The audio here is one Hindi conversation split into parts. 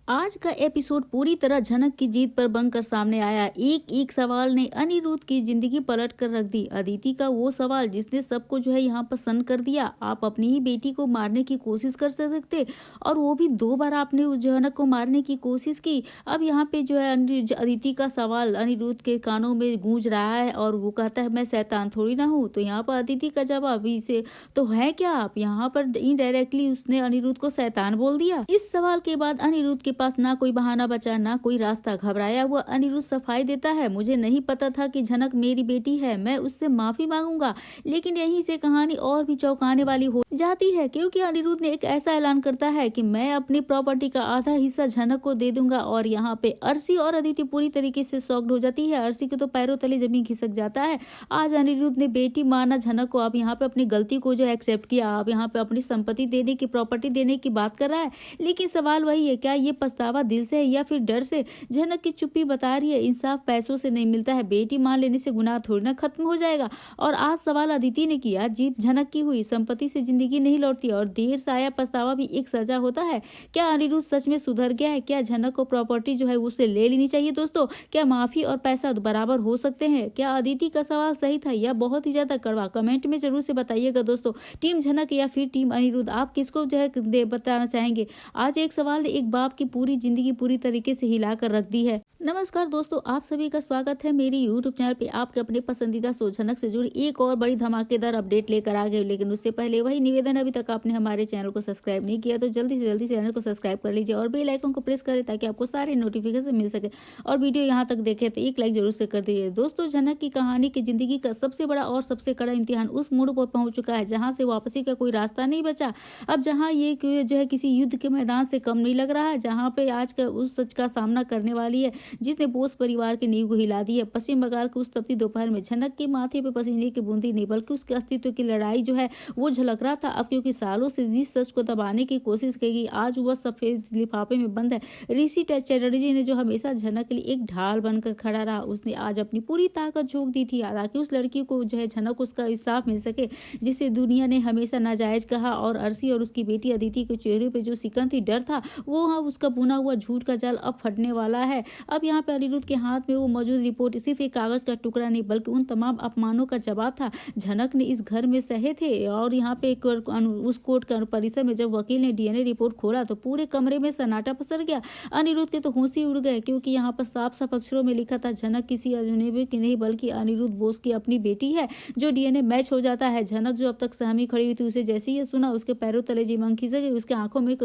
आज का एपिसोड पूरी तरह झनक की जीत पर बनकर सामने आया। एक एक सवाल ने अनिरुद्ध की जिंदगी पलट कर रख दी। अदिति का वो सवाल जिसने सबको जो है यहाँ पर सन्न कर दिया। आप अपनी ही बेटी को मारने की कोशिश कर सकते और वो भी 2 बार आपने उस झनक को मारने की कोशिश की। अब यहाँ पे जो है अदिति का सवाल अनिरुद्ध के कानों में गूंज रहा है और वो कहता है मैं शैतान थोड़ी ना हूँ। तो यहाँ पर अदिति का जवाब इसे तो है क्या आप? यहाँ पर इनडायरेक्टली उसने अनिरुद्ध को शैतान बोल दिया। इस सवाल के बाद अनिरुद्ध के पास ना कोई बहाना बचा ना कोई रास्ता। घबराया हुआ अनिरुद्ध सफाई देता है, मुझे नहीं पता था कि झनक मेरी बेटी है, मैं उससे माफी मांगूंगा। लेकिन यहीं से कहानी और भी चौंकाने वाली हो जाती है, क्योंकि अनिरुद्ध ने एक ऐसा ऐलान करता है कि मैं अपनी प्रॉपर्टी का आधा हिस्सा झनक को दे दूंगा। और यहाँ पे अर्शी और अदिति पूरी तरीके से शॉक्ड हो जाती है। अर्शी के तो पैरों तले जमीन खिसक जाता है। आज अनिरुद्ध ने बेटी माना झनक को, अब यहाँ पे अपनी गलती को जो एक्सेप्ट किया, अब यहाँ पे अपनी संपत्ति देने की, प्रॉपर्टी देने की बात कर रहा है। लेकिन सवाल वही है, क्या ये पछतावा दिल से है या फिर डर से? झनक की चुप्पी बता रही है इंसाफ पैसों से नहीं मिलता है। बेटी मान लेने से गुनाह थोड़ी ना खत्म हो जाएगा। और आज सवाल अदिति ने किया, जीत झनक की हुई, संपत्ति से जिंदगी नहीं लौटती और देर से आया पछतावा भी एक सजा होता है। क्या अनिरुद्ध सच में सुधर गया है? क्या झनक को प्रॉपर्टी जो है उसे ले लेनी चाहिए? दोस्तों, क्या माफी और पैसा बराबर हो सकते हैं? क्या अदिति का सवाल सही था या बहुत ही ज्यादा कड़वा? कमेंट में जरूर से बताइएगा दोस्तों। टीम झनक या फिर टीम अनिरुद्ध, आप किसको जो है बताना चाहेंगे? आज एक सवाल ने एक बाप की पूरी जिंदगी पूरी तरीके से हिलाकर रख दी है। नमस्कार दोस्तों, आप सभी का स्वागत है मेरी यूट्यूब चैनल पे। आपके अपने पसंदीदा शो झनक से जुड़ी एक और बड़ी धमाकेदार अपडेट लेकर आ गए। लेकिन उससे पहले वही निवेदन, अभी तक आपने हमारे चैनल को सब्सक्राइब नहीं किया तो जल्दी से जल्दी चैनल को सब्सक्राइब कर लीजिए और बेल आइकन को प्रेस करें ताकि आपको सारे नोटिफिकेशन मिल सके। और वीडियो यहाँ तक देखे तो एक लाइक जरूर से कर दीजिए। दोस्तों, झनक की कहानी की जिंदगी का सबसे बड़ा और सबसे कड़ा इम्तिहान उस मोड़ पर पहुंच चुका है जहाँ से वापसी का कोई रास्ता नहीं बचा। अब जहाँ ये जो है किसी युद्ध के मैदान से कम नहीं लग रहा है, जहाँ पे आज का उस सच का सामना करने वाली है जिसने बोस परिवार की नींव को हिला दी है। पश्चिम बंगाल के उस तपती दोपहर में झनक के माथे पर पसीने की बूंदी नहीं बल्कि उसके अस्तित्व की लड़ाई जो है वो झलक रहा था। अब क्योंकि सालों से जिस सच को दबाने की कोशिश की गई, आज वह सफेद लिफाफे में बंद है। ऋषि चैटर्जी ने जो हमेशा झनक के लिए एक ढाल बनकर खड़ा रहा, उसने आज अपनी पूरी ताकत झोंक दी थी ताकि उस लड़की को जो है झनक उसका इंसाफ मिल सके जिसे दुनिया ने हमेशा नाजायज कहा। और अर्शी और उसकी बेटी अदिति के चेहरे पे जो सिकन थी, डर था, वो उसका बुना हुआ झूठ का जाल अब फटने वाला है। अब यहाँ पे अनिरुद्ध के हाथ में वो मौजूद रिपोर्ट सिर्फ एक कागज का टुकड़ा नहीं बल्कि उन तमाम अपमानों का जवाब था झनक ने इस घर में सहे थे। और यहाँ पे उस कोर्ट का परिसर में जब वकील ने डीएनए रिपोर्ट खोला तो पूरे कमरे में सन्नाटा पसर गया। अनिरुद्ध के तो होश ही उड़ गए, क्योंकि यहाँ पर साफ साफ अक्षरों में लिखा था झनक किसी अजनबी की नहीं बल्कि अनिरुद्ध बोस की अपनी बेटी है। जो डीएनए मैच हो जाता है। झनक जो अब तक सहमी खड़ी हुई थी, उसे जैसे ही सुना उसके पैरों तले जीवन खिसक गई। उसके आंखों में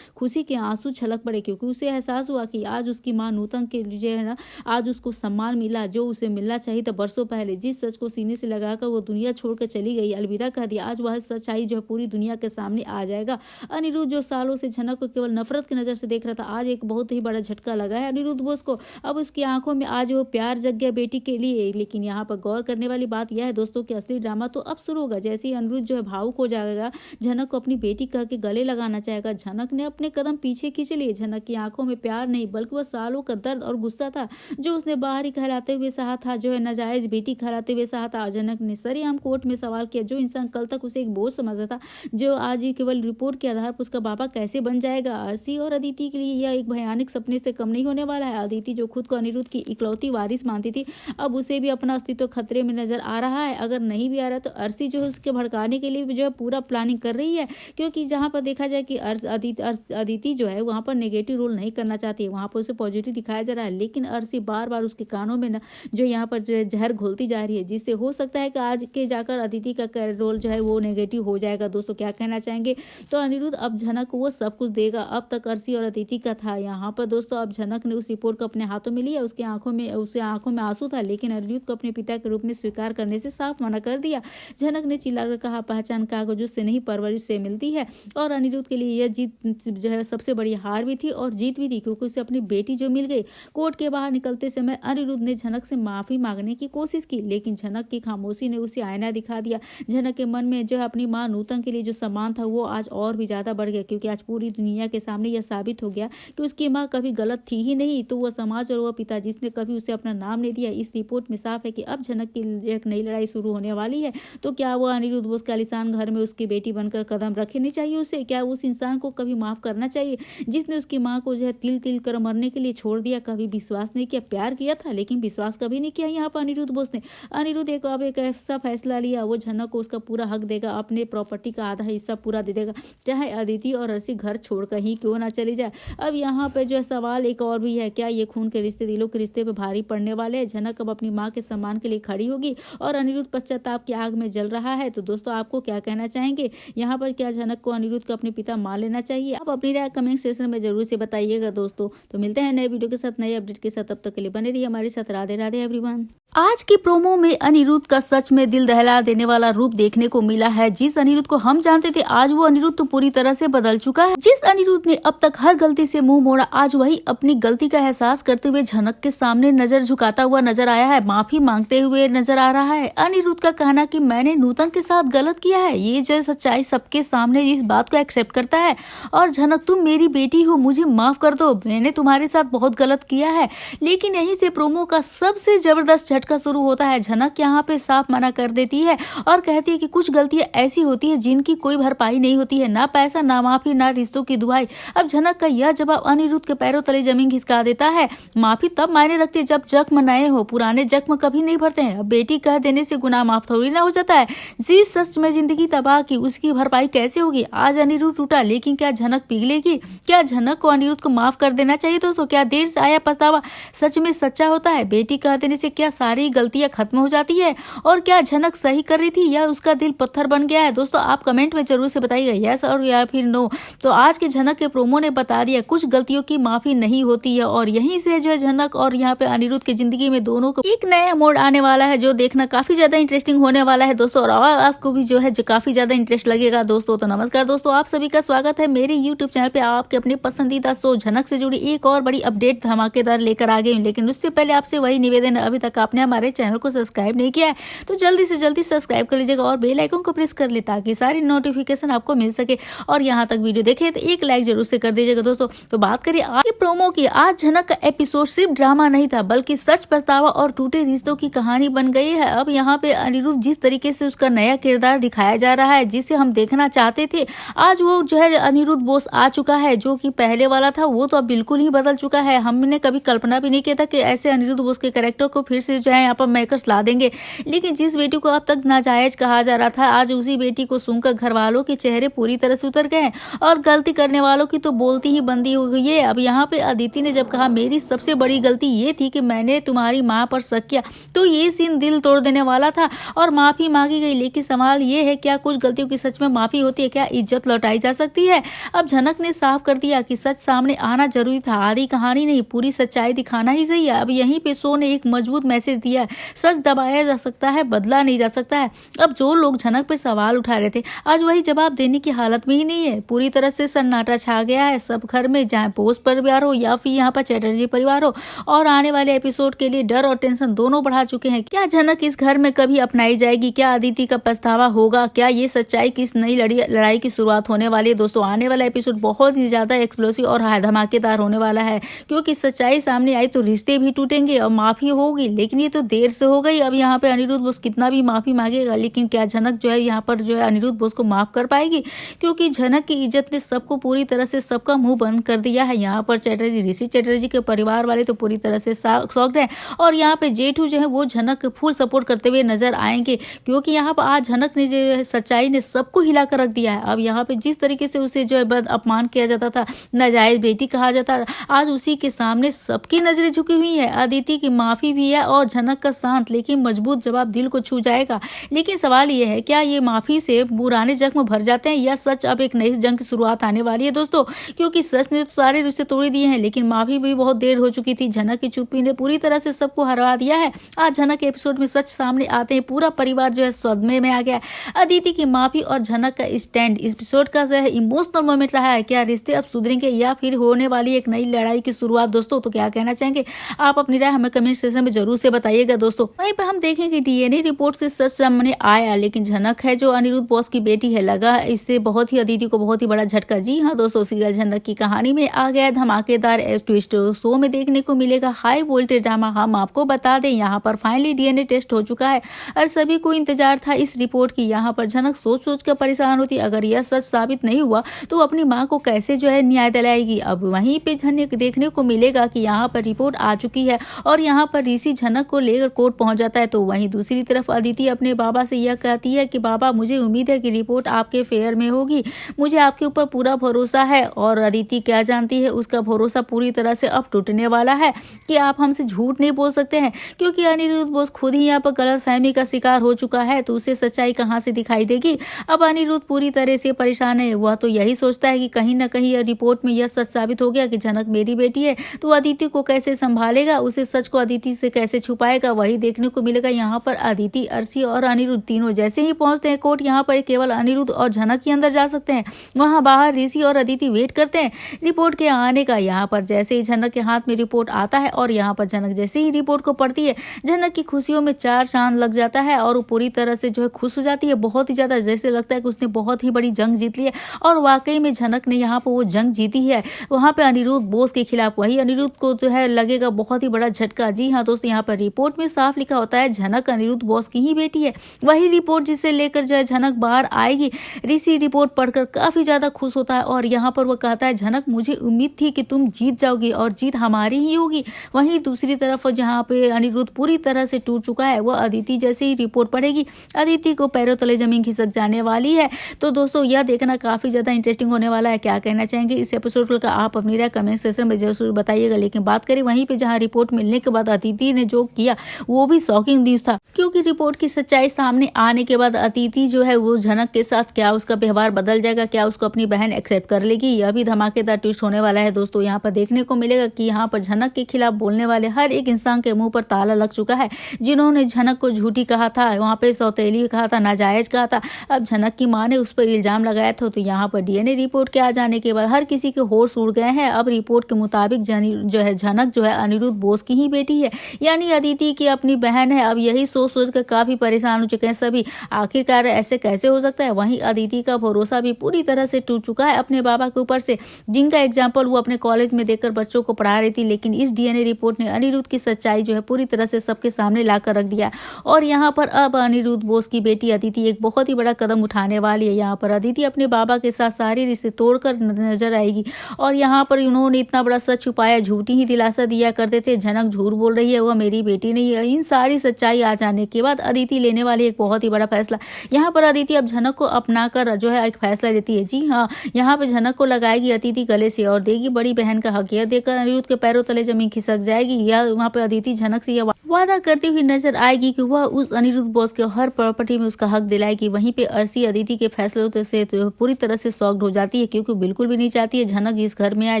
खुशी के आंसू छलक पड़े, क्योंकि उसे एहसास हुआ कि आज उसकी मां नूतन के लिए है ना, आज उसको सम्मान मिला जो उसे मिलना चाहिए था बरसों पहले। जिस सच को सीने से लगाकर वो दुनिया छोड़कर चली गई, अलविदा कह दिया, आज वह सच्चाई जो है पूरी दुनिया के सामने आ जाएगा। अनिरुद्ध जो सालों से झनक को केवल नफरत की नजर से देख रहा था, आज एक बहुत ही बड़ा झटका लगा है अनिरुद्ध बोस को। अब उसकी आंखों में आज वो प्यार जग गया बेटी के लिए। लेकिन यहाँ पर गौर करने वाली बात यह है दोस्तों कि असली ड्रामा तो अब शुरू होगा। जैसे ही अनिरुद्ध जो है भावुक हो जाएगा, झनक को अपनी बेटी कह के गले लगाना चाहेगा, झनक ने अपने कदम पीछे खींच लिए। झनक की आंखों में प्यार नहीं बल्कि वह सालों का दर्द और गुस्सा था जो उसने बाहरी कहलाते हुए सहा था, जो है नाजायज बेटी कहलाते हुए सहा था। झनक ने सरेआम कोर्ट में सवाल किया, जो इंसान कल तक उसे एक बोझ समझता था, जो आज ही केवल रिपोर्ट के आधार पर उसका बाबा कैसे बन जाएगा। अर्शी और अदिति के लिए यह एक भयानक सपने से कम नहीं होने वाला है। अदिति जो खुद को अनिरुद्ध की इकलौती वारिस मानती थी, अब उसे भी अपना अस्तित्व खतरे में नजर आ रहा है। अगर नहीं भी आ रहा तो अर्शी जो है उसके भड़काने के लिए जो है पूरा प्लानिंग कर रही है, क्योंकि जहां पर देखा जाए कि अदिति जो है वहां पर नेगेटिव रोल नहीं करना चाहती है, वहां पर उसे पॉजिटिव दिखाया जा रहा है। लेकिन अर्शी बार बार उसके कानों में जो यहाँ पर जो है जहर घोलती जा रही है, जिससे हो सकता है कि आज के जाकर अदिति का रोल जो है वो नेगेटिव हो जाएगा। दोस्तों, क्या कहना चाहेंगे? तो अनिरुद्ध अब झनक को वो सब कुछ देगा। अब तक अर्शी और अदिति का था यहाँ पर दोस्तों, अब झनक ने उस रिपोर्ट को अपने हाथों में लिया। उसके आंखों में आंसू था, लेकिन अनिरुद्ध को अपने पिता के रूप में स्वीकार करने से साफ मना कर दिया। झनक ने चिल्लाकर कहा, पहचान कागजों से नहीं परवरिश से मिलती है। और अनिरुद्ध के लिए यह जीत जो है सबसे बड़ी हार भी थी और जीत भी थी, क्योंकि उसे अपनी बेटी जो मिल गई। कोर्ट के बाहर निकलते समय अनिरुद्ध ने झनक से माफी मांगने की कोशिश की, लेकिन झनक की खामोशी ने उसे आईना दिखा दिया। झनक के मन में जो है अपनी मां नूतन के लिए जो सम्मान था वो आज और भी ज्यादा बढ़ गया, क्योंकि आज पूरी दुनिया के सामने यह साबित हो गया कि उसकी मां कभी गलत थी ही नहीं। तो वह समाज और वह पिता जिसने कभी उसे अपना नाम नहीं दिया, इस रिपोर्ट में साफ है कि अब झनक की एक नई लड़ाई शुरू होने वाली है। तो क्या वह अनिरुद्ध बोस के आलीशान घर में उसकी बेटी बनकर कदम रखनी चाहिए उसे? क्या उस इंसान को कभी माफ करना चाहिए जिसने उसकी मां को जो है तिल तिल कर मरने के लिए छोड़ दिया? कभी विश्वास नहीं किया, प्यार किया था लेकिन विश्वास कभी नहीं किया यहाँ पर अनिरुद्ध बोस ने। अनिरुद्ध एक ऐसा फैसला लिया, वो झनक को उसका पूरा हक देगा, अपने प्रॉपर्टी का आधा हिस्सा पूरा दे देगा, चाहे अदिति और अर्शी घर छोड़कर ही क्यों ना चली जाए। अब यहाँ पे जो है सवाल एक और भी है, क्या ये खून के रिश्ते दिलों के रिश्ते पे भारी पड़ने वाले हैं? झनक अब अपनी मां के सम्मान के लिए खड़ी होगी और अनिरुद्ध पश्चाताप की आग में जल रहा है। तो दोस्तों आपको क्या कहना चाहेंगे यहाँ पर? क्या झनक को अनिरुद्ध को अपने पिता मान लेना चाहिए? आप अपनी राय कमेंट सेक्शन में जरूर से बताइएगा दोस्तों। तो मिलते हैं नए वीडियो के साथ, नए अपडेट के साथ, तब तक के लिए बने रहिए हमारे साथ। राधे राधे एवरीवन। आज की प्रोमो में अनिरुद्ध का सच में दिल दहला देने वाला रूप देखने को मिला है। जिस अनिरुद्ध को हम जानते थे आज वो अनिरुद्ध तो पूरी तरह से बदल चुका है। जिस अनिरुद्ध ने अब तक हर गलती से मुंह मोड़ा, आज वही अपनी गलती का एहसास करते हुए झनक के सामने नजर झुकाता हुआ नजर आया है, माफी मांगते हुए नजर आ रहा है। अनिरुद्ध का कहना कि मैंने नूतन के साथ गलत किया है, ये जो सच्चाई सबके सामने इस बात को एक्सेप्ट करता है। और झनक तुम मेरी बेटी हो, मुझे माफ कर दो, मैंने तुम्हारे साथ बहुत गलत किया है। लेकिन यहीं से प्रोमो का सबसे जबरदस्त झटका शुरू होता है। झनक यहाँ पे साफ मना कर देती है और कहती है कि कुछ गलतियां ऐसी होती है जिनकी कोई भरपाई नहीं होती है, ना पैसा, ना माफी, ना रिश्तों की दुहाई। अब झनक का यह जवाब अनिरुद्ध के पैरों तले जमीन खिसका देता है। माफी तब मायने रखती है जब जख्म नए हो, पुराने जख्म कभी नहीं भरते हैं। अब बेटी कह देने से गुनाह माफ थोड़ी ना हो जाता है। जिस सच में जिंदगी तबाह की उसकी भरपाई कैसे होगी? आज अनिरुद्ध टूटा, लेकिन क्या झनक पिघलेगी? क्या झनक को अनिरुद्ध को माफ कर देना चाहिए दोस्तों? क्या देर से आया पछतावा सच में सच्चा होता है? बेटी कह देने से क्या सारी गलतियां खत्म हो जाती है? और क्या झनक सही कर रही थी या उसका दिल पत्थर बन गया है? दोस्तों आप कमेंट में जरूर से बताइएगा यस और या फिर नो। तो आज के झनक के प्रोमो ने बता दिया कुछ गलतियों की माफी नहीं होती है, और यहीं से जो है झनक और यहाँ पे अनिरुद्ध की जिंदगी में दोनों को एक नया मोड़ आने वाला है, जो देखना काफी ज्यादा इंटरेस्टिंग होने वाला है दोस्तों। और आपको भी जो है काफी ज्यादा इंटरेस्ट लगेगा दोस्तों। तो नमस्कार दोस्तों, आप सभी का स्वागत है मेरे यूट्यूब चैनल पे। आपके अपने पसंदीदा शो झनक से जुड़ी एक और बड़ी अपडेट धमाकेदार लेकर आ गई हूँ, लेकिन उससे पहले आपसे वही निवेदन है, अभी तक आपने हमारे चैनल को सब्सक्राइब नहीं किया है तो जल्दी से जल्दी सब्सक्राइब कर लीजिएगा और बेल आइकन को प्रेस कर ले ताकि सारी नोटिफिकेशन आपको मिल सके। और यहाँ तक वीडियो देखे तो एक लाइक जरूर से कर दीजिएगा दोस्तों। तो बात करिए आज की प्रोमो की। आज झनक का एपिसोड सिर्फ ड्रामा नहीं था, बल्कि सच, पछतावा और टूटे रिश्तों की कहानी बन गई है। अब यहाँ पे अनिरुद्ध जिस तरीके से उसका नया किरदार दिखाया जा रहा है, जिसे हम देखना चाहते थे, आज वो जो है अनिरुद्ध बोस आ चुका है। जो कि पहले वाला था वो तो अब बिल्कुल ही बदल चुका है। हमने कभी कल्पना भी नहीं किया था कि ऐसे अनिरुद्ध बोस के कैरेक्टर को फिर से जो है यहाँ पर मेकर्स ला देंगे। लेकिन जिस बेटी को अब तक नाजायज कहा जा रहा था, आज उसी बेटी को सुनकर घर वालों के चेहरे पूरी तरह से उतर गए हैं और गलती करने वालों की तो बोलती ही बंदी हो गई है। अब यहाँ पे अदिति ने जब कहा मेरी सबसे बड़ी गलती ये थी कि मैंने तुम्हारी माँ पर शक किया, तो ये सीन दिल तोड़ देने वाला था और माफी मांगी गई। लेकिन सवाल ये है क्या कुछ गलतियों की सच में माफी होती है? क्या इज्जत लौटाई जा सकती है? अब झनक ने साफ कर दिया कि सच सामने आना जरूरी था, आधी कहानी नहीं, पूरी सच्चाई दिखाना ही सही है। अब यहीं पे शो ने एक मजबूत मैसेज दिया है, सच दबाया जा सकता है, बदला नहीं जा सकता है। अब जो लोग झनक पे सवाल उठा रहे थे आज वही जवाब देने की हालत में ही नहीं है। पूरी तरह से सन्नाटा छा गया है सब घर में, चाहे बोस परिवार हो या फिर यहाँ पर चैटर्जी परिवार हो। और आने वाले एपिसोड के लिए डर और टेंशन दोनों बढ़ा चुके हैं। क्या झनक इस घर में कभी अपनाई जाएगी? क्या अदिति का पछतावा होगा? क्या ये सच्चाई की इस नई लड़ाई की शुरुआत होने वाली है? दोस्तों आने वाला एपिसोड बहुत ही ज्यादा एक्सप्लोसिव और धमाकेदार होने वाला है, क्योंकि सच्चाई सामने आई तो रिश्ते भी टूटेंगे और माफी होगी। लेकिन ये तो देर से हो गई। अब यहाँ पे अनिरुद्ध बोस कितना भी माफी मांगेगा, लेकिन क्या झनक जो है यहाँ पर जो है अनिरुद्ध बोस को माफ कर पाएगी? क्योंकि झनक की इज्जत ने सबको पूरी तरह से सबका मुंह बंद कर दिया है। यहाँ पर चैटर्जी, ऋषि चैटर्जी के परिवार वाले तो पूरी तरह से शॉक्ड हैं और यहाँ पे जेठू जो है वो झनक फुल सपोर्ट करते हुए नजर आएंगे, क्योंकि यहाँ पर आज झनक ने जो है सच्चाई ने सबको हिला कर रख दिया है। अब यहाँ पे जिस तरीके से उसे जो है अपमान किया जाता था, नाजायज बेटी कहा जाता था, आज उसी के सामने सबकी नजरें झुकी हुई है। अदिति की माफी भी है और झनक का शांत लेकिन मजबूत जवाब दिल को छू जाएगा। लेकिन सवाल ये है, क्या ये माफी से पुराने जख्म भर जाते हैं या सच अब एक नई जंग की शुरुआत आने वाली है दोस्तों? क्योंकि सच ने तो सारे रिश्ते तोड़ दिए हैं, लेकिन माफी भी बहुत देर हो चुकी थी। झनक की चुप्पी ने पूरी तरह से सबको हरा दिया है। आज झनक के एपिसोड में सच सामने आते हैं, पूरा परिवार जो है सदमे में आ गया है। अदिति की माफी और झनक का स्टैंड एपिसोड का जो है इमोशनल मोमेंट रहा है। क्या रिश्ते अब सुधरेंगे या फिर होने वाली एक नई लड़ाई की शुरुआत दोस्तों? तो क्या कहना चाहेंगे आप? अपनी राय हमें कमेंट सेक्शन में जरूर से बताइएगा दोस्तों। वहीं पे हम देखेंगे डीएनए रिपोर्ट से सच सामने आया, लेकिन झनक है जो अनिरुद्ध बॉस की बेटी है, लगा इससे बहुत ही अदिति को बहुत ही बड़ा झटका। जी हाँ दोस्तों, सीरियल झनक की कहानी में आ गया धमाकेदार ट्विस्ट। शो में देखने को मिलेगा हाई वोल्टेज ड्रामा। हम आपको बता दें यहाँ पर फाइनली डीएनए टेस्ट हो चुका है और सभी को इंतजार था इस रिपोर्ट की। यहाँ पर झनक सोच सोच कर परेशान होती, अगर यह सच साबित नहीं हुआ तो अपनी माँ को कैसे जो है न्याय दिलाएगी। अब वहीं पे झनक देखने को मिलेगा कि यहाँ पर रिपोर्ट आ चुकी है और यहाँ पर ऋषि झनक को लेकर कोर्ट पहुंच जाता है। तो वहीं दूसरी तरफ अदिति अपने बाबा से यह कहती है कि बाबा, मुझे उम्मीद है कि रिपोर्ट आपके फेयर में होगी, मुझे आपके ऊपर पूरा भरोसा है। और अदिति क्या जानती है, उसका भरोसा पूरी तरह से अब टूटने वाला है कि आप हमसे झूठ नहीं बोल सकते हैं, क्योंकि अनिरुद्ध बॉस खुद ही यहाँ पर गलतफहमी का शिकार हो चुका है। तो उसे सच्चाई कहाँ से दिखाई देगी? अब अनिरुद्ध पूरी तरह से परेशान है। वह तो यही सोचता है कि कहीं ना कहीं यह रिपोर्ट में यह सच साबित हो गया कि झनक मेरी बेटी है, तो अदिति को कैसे संभालेगा, उसे सच को अदिति से कैसे छुपाएगा? वही देखने को मिलेगा। यहाँ पर अदिति, अर्शी और अनिरुद्ध तीनों जैसे ही पहुंचते हैं कोर्ट, यहाँ पर केवल अनिरुद्ध और झनक ही अंदर जा सकते हैं। वहां बाहर ऋषि और अदिति वेट करते हैं रिपोर्ट के आने का। यहाँ पर जैसे ही झनक के हाथ में रिपोर्ट आता है और यहाँ पर झनक जैसे ही रिपोर्ट को पढ़ती है, झनक की खुशियों में चार चांद लग जाता है और वो पूरी तरह से जो है खुश हो जाती है, बहुत ही ज्यादा। जैसे लगता है कि उसने बहुत ही बड़ी जंग जीत ली है और वाकई में झनक ने यहाँ पर वो जंग जीती है वहां पे अनिरुद्ध बोस के खिलाफ। वही अनिरुद्ध को जो है लगेगा बहुत ही बड़ा झटका। जी हाँ दोस्तों, यहाँ पर रिपोर्ट में साफ लिखा होता है झनक अनिरुद्ध बॉस की ही बेटी है। वही रिपोर्ट जिसे लेकर जो है झनक बाहर आएगी। ऋषि रिपोर्ट पढ़कर काफी ज्यादा खुश होता है और यहाँ पर वह कहता है, झनक, मुझे उम्मीद थी कि तुम जीत जाओगी और जीत हमारी ही होगी। वहीं दूसरी तरफ जहाँ पे अनिरुद्ध पूरी तरह से टूट चुका है, वह अदिति जैसे ही रिपोर्ट पढ़ेगी, अदिति को पैरों तले जमीन खिसक जाने वाली है। तो दोस्तों यह देखना काफी ज्यादा इंटरेस्टिंग होने वाला है। क्या कहना चाहेंगे इस एपिसोड का? आप अपनी राय कमेंट सेक्शन में जरूर बताइएगा। लेकिन बात करें वहीं पे जहाँ रिपोर्ट मिलने के बाद अदिति ने जो किया वो भी शॉकिंग न्यूज था, क्योंकि रिपोर्ट की सच्चाई सामने आने के बाद अदिति जो है वो झनक के साथ क्या उसका व्यवहार बदल जाएगा, क्या उसको अपनी बहन एक्सेप्ट कर लेगी, यह भी धमाकेदार ट्विस्ट होने वाला है दोस्तों। यहाँ पर देखने को मिलेगा कि यहाँ पर झनक के खिलाफ बोलने वाले हर एक इंसान के मुंह पर ताला लग चुका है। जिन्होंने झनक को झूठी कहा था, वहाँ पे सौतेली कहा था, नाजायज कहा था, अब झनक की माँ ने उस पर इल्जाम लगाया था। तो यहाँ पर डीएनए रिपोर्ट के आ जाने के बाद हर किसी के होश उड़ गए हैं। अब रिपोर्ट के मुताबिक जो है झनक जो है अनिरुद्ध बोस की ही बेटी है, यानी अदिति की अपनी बहन है। अब यही सोच सोच कर काफी परेशान हो चुके हैं सभी, आखिरकार ऐसे कैसे हो सकता है। वहीं अदिति का भरोसा भी पूरी तरह से टूट चुका है अपने बाबा के ऊपर से, जिनका एग्जाम्पल वो अपने कॉलेज में देकर बच्चों को पढ़ा रही थी। लेकिन इस डीएनए रिपोर्ट ने अनिरुद्ध की सच्चाई जो है पूरी तरह से सबके सामने लाकर रख दिया और यहाँ पर अब अनिरुद्ध बोस की बेटी अदिति एक बहुत ही बड़ा कदम उठाने वाली है। यहाँ पर अदिति अपने बाबा के साथ सारे रिश्ते तोड़कर नजर आएगी और यहाँ पर उन्होंने इतना बड़ा सच छुपाया, झूठी ही दिलासा दिया करते थे, झनक झूठ बोल रही है, वह मेरी बेटी नहीं है। इन सारी सच्चाई आ जाने के बाद अदिति लेने वाली एक बहुत ही बड़ा फैसला। यहाँ पर अदिति अब झनक को अपनाकर जो है एक फैसला लेती है। जी हाँ, यहाँ पे झनक को लगाएगी अदिति गले से और देगी बड़ी बहन का हक। यह देखकर अनिरुद्ध के पैरों तले जमीन खिसक जाएगी। या वहाँ पे अदिति झनक से यह वादा करती हुई नजर आएगी कि वह उस अनिरुद्ध बॉस के हर प्रॉपर्टी में उसका हक दिलाएगी। वहीं पे अर्शी अदिति के फैसलों से तो पूरी तरह से शॉक्ड हो जाती है, क्योंकि बिल्कुल भी नहीं चाहती है झनक इस घर में आए,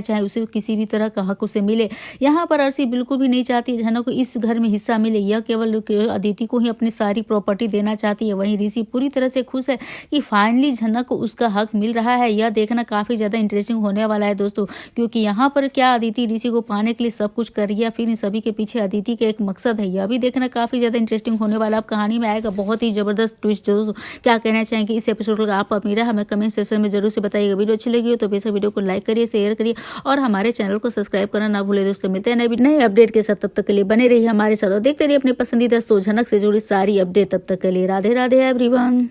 चाहे उसे किसी भी तरह का हक उसे मिले। यहाँ पर अर्शी बिल्कुल भी नहीं चाहती है झनक को इस घर में हिस्सा मिले, यह केवल अदिति को ही अपनी सारी प्रॉपर्टी देना चाहती है। वहीं ऋषि पूरी तरह से खुश है कि फाइनली झनक को उसका हक मिल रहा है। यह देखना काफी ज्यादा इंटरेस्टिंग होने वाला है दोस्तों, क्योंकि यहाँ पर क्या अदिति ऋषि को पाने के लिए सब कुछ कर रही है, फिर इन सभी के पीछे अदिति का एक मकसद है। यह भी देखना काफी ज्यादा इंटरेस्टिंग होने वाला। अब कहानी में आएगा बहुत ही जबरदस्त ट्विस्ट। दोस्तों क्या कहना चाहेंगे इस एपिसोड का? आप अपनी राय हमें कमेंट सेक्शन में जरूर से बताइएगा। वीडियो अच्छी लगी हो तो बेशक वीडियो को लाइक करिए, शेयर करिए और हमारे चैनल को सब्सक्राइब करना ना भूले दोस्तों। मिलते हैं नए अपडेट के साथ, तब तक के लिए बने रहिए हमारे साथ और देखते रहिए अपने पसंदीदा शो झनक से जुड़ी सारी अपडेट। तब तक के लिए राधे राधे एवरीवन।